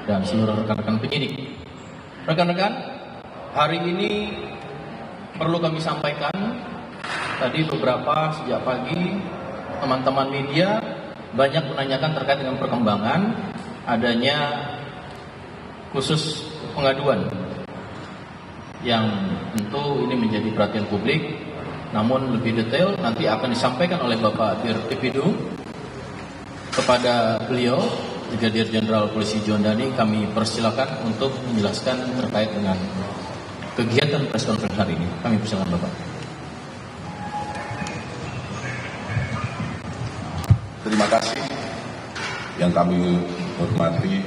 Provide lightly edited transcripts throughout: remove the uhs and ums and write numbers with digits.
dan seluruh rekan-rekan penyidik. Rekan-rekan, hari ini perlu kami sampaikan, tadi beberapa sejak pagi teman-teman media banyak menanyakan terkait dengan perkembangan adanya khusus pengaduan yang tentu ini menjadi perhatian publik, namun lebih detail nanti akan disampaikan oleh Bapak Dirtipidum kepada beliau, Brigadir Jenderal Polisi Juandani. Kami persilakan untuk menjelaskan terkait dengan kegiatan press conference hari ini. Kami persilakan Bapak. Terima kasih yang kami hormati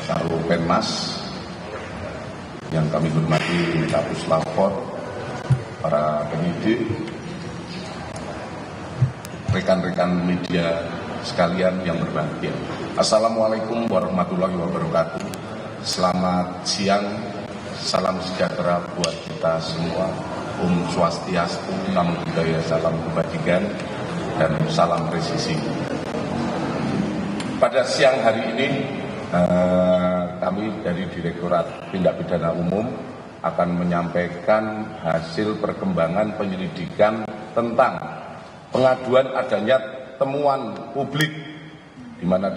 Karo Penmas, yang kami hormati Kapus Lapor, para penyidik, rekan-rekan media sekalian yang berbahagia. Assalamualaikum warahmatullahi wabarakatuh. Selamat siang, salam sejahtera buat kita semua. Om Swastiastu, Namo Buddhaya, salam kebajikan, dan salam presisi. Pada siang hari ini, kami dari Direktorat Tindak Pidana Umum akan menyampaikan hasil perkembangan penyelidikan tentang pengaduan adanya temuan publik di mana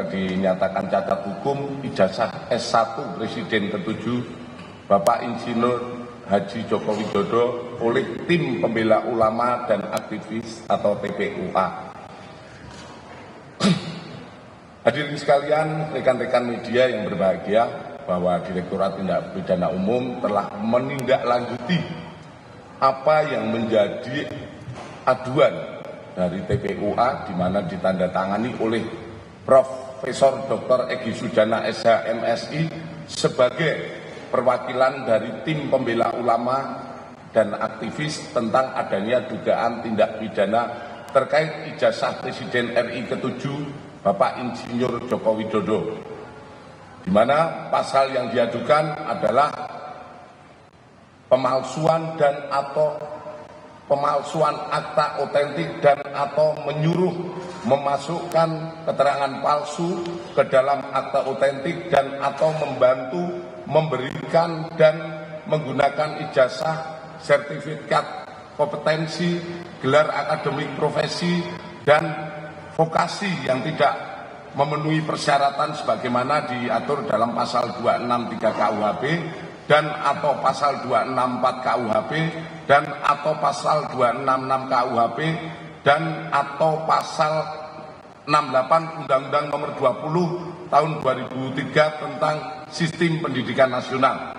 dinyatakan cacat hukum ijazah S1 Presiden ke-7 Bapak Insinyur Haji Joko Widodo oleh Tim Pembela Ulama dan Aktivis atau TPUA. Hadirin sekalian, rekan-rekan media yang berbahagia, bahwa Direktorat Tindak Pidana Umum telah menindaklanjuti apa yang menjadi aduan dari TPUA, di mana ditandatangani oleh Profesor Dr. Egy Sujana SH MSI sebagai perwakilan dari Tim Pembela Ulama dan Aktivis tentang adanya dugaan tindak pidana terkait ijazah Presiden RI ke-7 Bapak Insinyur Joko Widodo, di mana pasal yang diadukan adalah pemalsuan dan atau pemalsuan akta otentik dan atau menyuruh memasukkan keterangan palsu ke dalam akta otentik dan atau membantu memberikan dan menggunakan ijazah, sertifikat kompetensi, gelar akademik profesi, dan vokasi yang tidak memenuhi persyaratan sebagaimana diatur dalam pasal 263 KUHP dan atau pasal 264 KUHP dan atau pasal 266 KUHP dan atau pasal 68 Undang-Undang Nomor 20 Tahun 2003 tentang Sistem Pendidikan Nasional.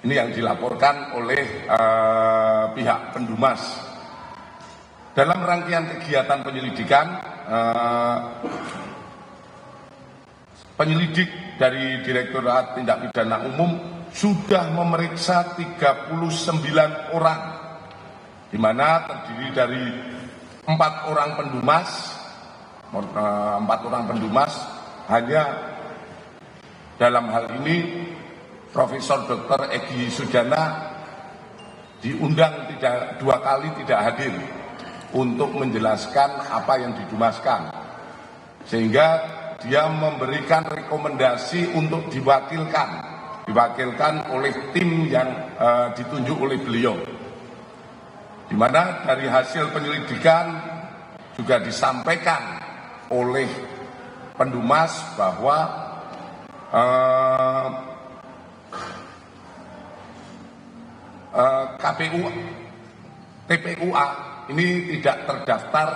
Ini yang dilaporkan oleh pihak Pendumas. Dalam rangkaian kegiatan penyelidikan, penyelidik dari Direktorat Tindak Pidana Umum sudah memeriksa 39 orang, di mana terdiri dari 4 orang pendumas, hanya dalam hal ini Profesor Dr. Egy Sujana diundang 2 kali tidak hadir untuk menjelaskan apa yang didumaskan, sehingga dia memberikan rekomendasi untuk diwakilkan oleh tim yang ditunjuk oleh beliau, di mana dari hasil penyelidikan juga disampaikan oleh Pendumas bahwa TPUA ini tidak terdaftar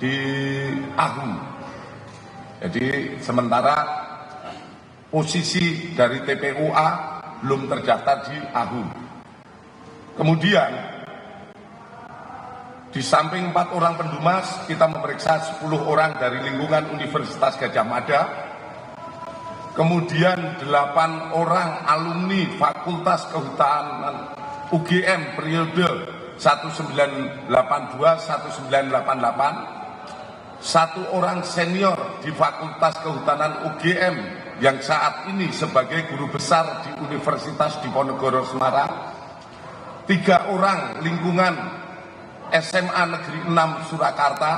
di AHU. Jadi sementara posisi dari TPUA belum terdaftar di AHU. Kemudian di samping 4 orang pendumas, kita memeriksa 10 orang dari lingkungan Universitas Gadjah Mada. Kemudian 8 orang alumni Fakultas Kehutanan UGM periode 1982-1988, 1 orang senior di Fakultas Kehutanan UGM yang saat ini sebagai guru besar di Universitas Diponegoro Semarang, 3 orang lingkungan SMA Negeri 6 Surakarta,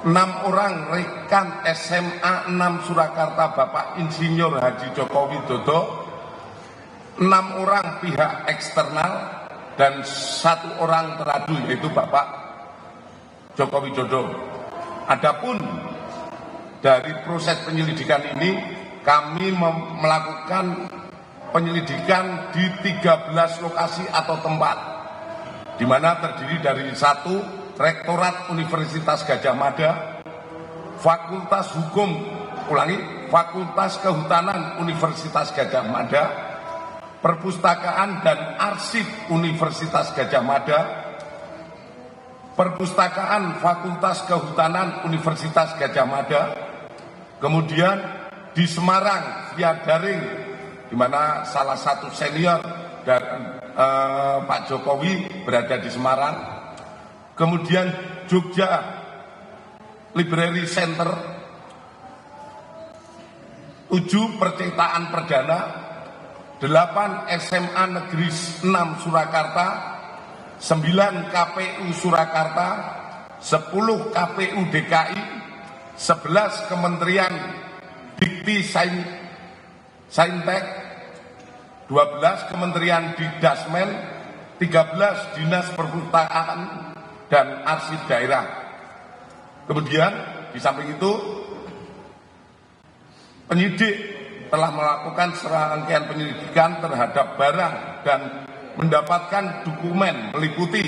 6 orang rekan SMA 6 Surakarta Bapak Insinyur Haji Joko Widodo, 6 orang pihak eksternal, dan 1 orang teradu yaitu Bapak Joko Widodo. Adapun dari proses penyelidikan ini, kami melakukan penyelidikan di 13 lokasi atau tempat, di mana terdiri dari 1 Rektorat Universitas Gadjah Mada, Fakultas Hukum, Fakultas Kehutanan Universitas Gadjah Mada, Perpustakaan dan Arsip Universitas Gadjah Mada, Perpustakaan Fakultas Kehutanan Universitas Gadjah Mada, kemudian di Semarang via daring, di mana salah satu senior dan Pak Jokowi berada di Semarang. Kemudian Jogja Library Center, 7 percetakan perdana, 8 SMA Negeri 6 Surakarta, 9 KPU Surakarta, 10 KPU DKI, 11 Kementerian Dikti Saintek, 12 Kementerian Didasmen, 13 Dinas Perpustakaan dan Arsip Daerah. Kemudian di samping itu, penyidik telah melakukan serangkaian penyelidikan terhadap barang dan mendapatkan dokumen meliputi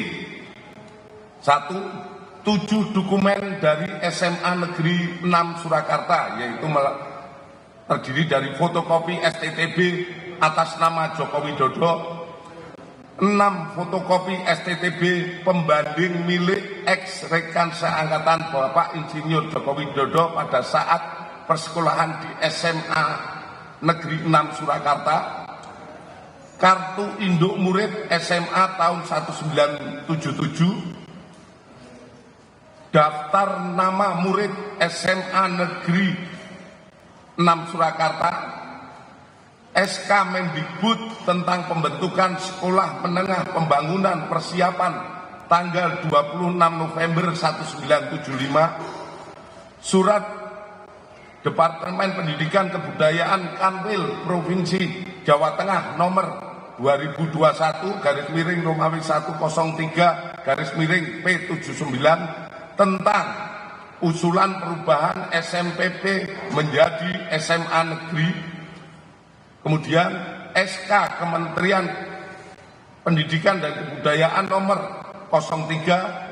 1. 7 dokumen dari SMA Negeri 6 Surakarta, yaitu terdiri dari fotokopi STTB atas nama Joko Widodo, 6 fotokopi STTB pembanding milik ex rekan seangkatan Bapak Insinyur Joko Widodo pada saat persekolahan di SMA Negeri 6 Surakarta, kartu induk murid SMA tahun 1977, daftar nama murid SMA Negeri 6 Surakarta, SK Mendikbud tentang pembentukan Sekolah Menengah Pembangunan Persiapan tanggal 26 November 1975, surat Departemen Pendidikan Kebudayaan Kanwil Provinsi Jawa Tengah nomor 2021-Romawi 103-P79 tentang usulan perubahan SMPP menjadi SMA Negeri. Kemudian SK Kementerian Pendidikan dan Kebudayaan nomor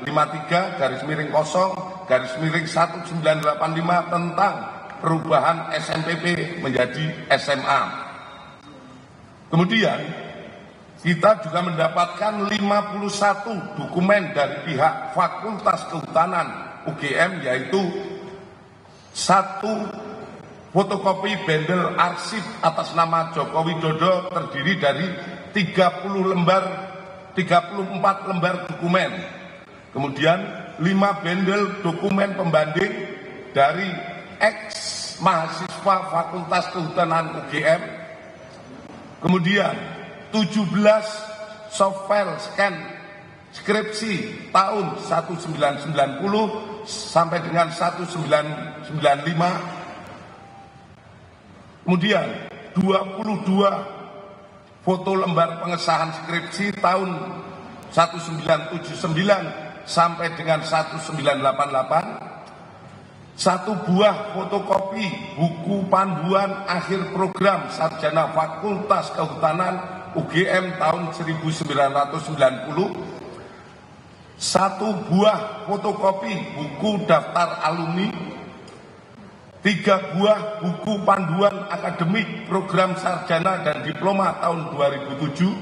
0353-0-1985 tentang perubahan SMPP menjadi SMA. Kemudian kita juga mendapatkan 51 dokumen dari pihak Fakultas Kehutanan UGM, yaitu 1 fotokopi bendel arsip atas nama Joko Widodo terdiri dari 34 lembar dokumen. Kemudian 5 bendel dokumen pembanding dari ex mahasiswa Fakultas Kehutanan UGM. Kemudian 17 softfile scan skripsi tahun 1990 sampai dengan 1995. Kemudian 22 foto lembar pengesahan skripsi tahun 1979 sampai dengan 1988, 1 buah fotokopi buku panduan akhir program sarjana Fakultas Kehutanan UGM tahun 1990, 1 buah fotokopi buku daftar alumni, 3 buah buku panduan akademik program sarjana dan diploma tahun 2007,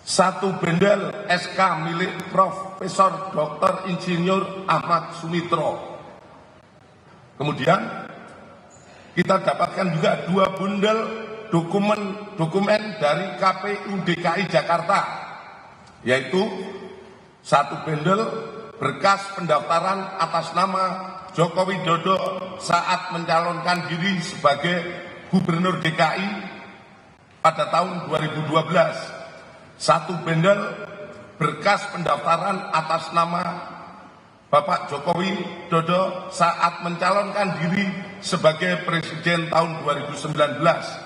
1 bendel SK milik Profesor Dr. Insinyur Ahmad Sumitro. Kemudian kita dapatkan juga 2 bundel dokumen dari KPU DKI Jakarta, yaitu 1 bendel berkas pendaftaran atas nama Joko Widodo saat mencalonkan diri sebagai Gubernur DKI pada tahun 2012, 1 bendel berkas pendaftaran atas nama Bapak Jokowi Dodo saat mencalonkan diri sebagai Presiden tahun 2019